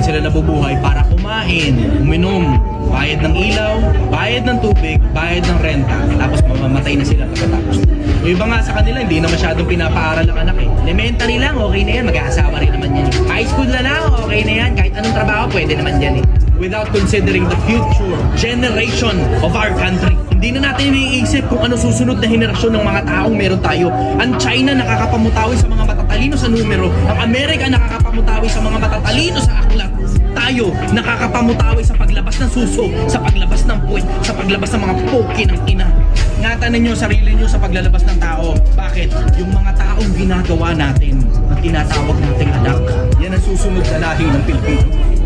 sila nabubuhay para kumain, uminom, bayad ng ilaw, bayad ng tubig, bayad ng renta, tapos mamamatay na sila pagkatapos. Yung iba nga sa kanila, hindi na masyadong pinapaaral ang anak eh. Elementary lang, okay na yan, mag-aasawa rin naman yan. High school na lang, okay na yan, kahit anong trabaho, pwede naman yan eh. Without considering the future generation of our country. Hindi na natin iniisip kung ano susunod na henerasyon ng mga taong meron tayo. Ang China nakakapamutawi sa mga matatalino sa numero. Ang Amerika nakakapamutawi sa mga matatalino sa aklat. Tayo nakakapamutawi sa paglabas ng suso, sa paglabas ng puwet, sa paglabas ng mga poke ng ina. Ingatan ninyo sarili nyo sa paglalabas ng tao. Bakit? Yung mga taong ginagawa natin na tinatawag nating anak, yan ang susunod na lahi ng Pilipino.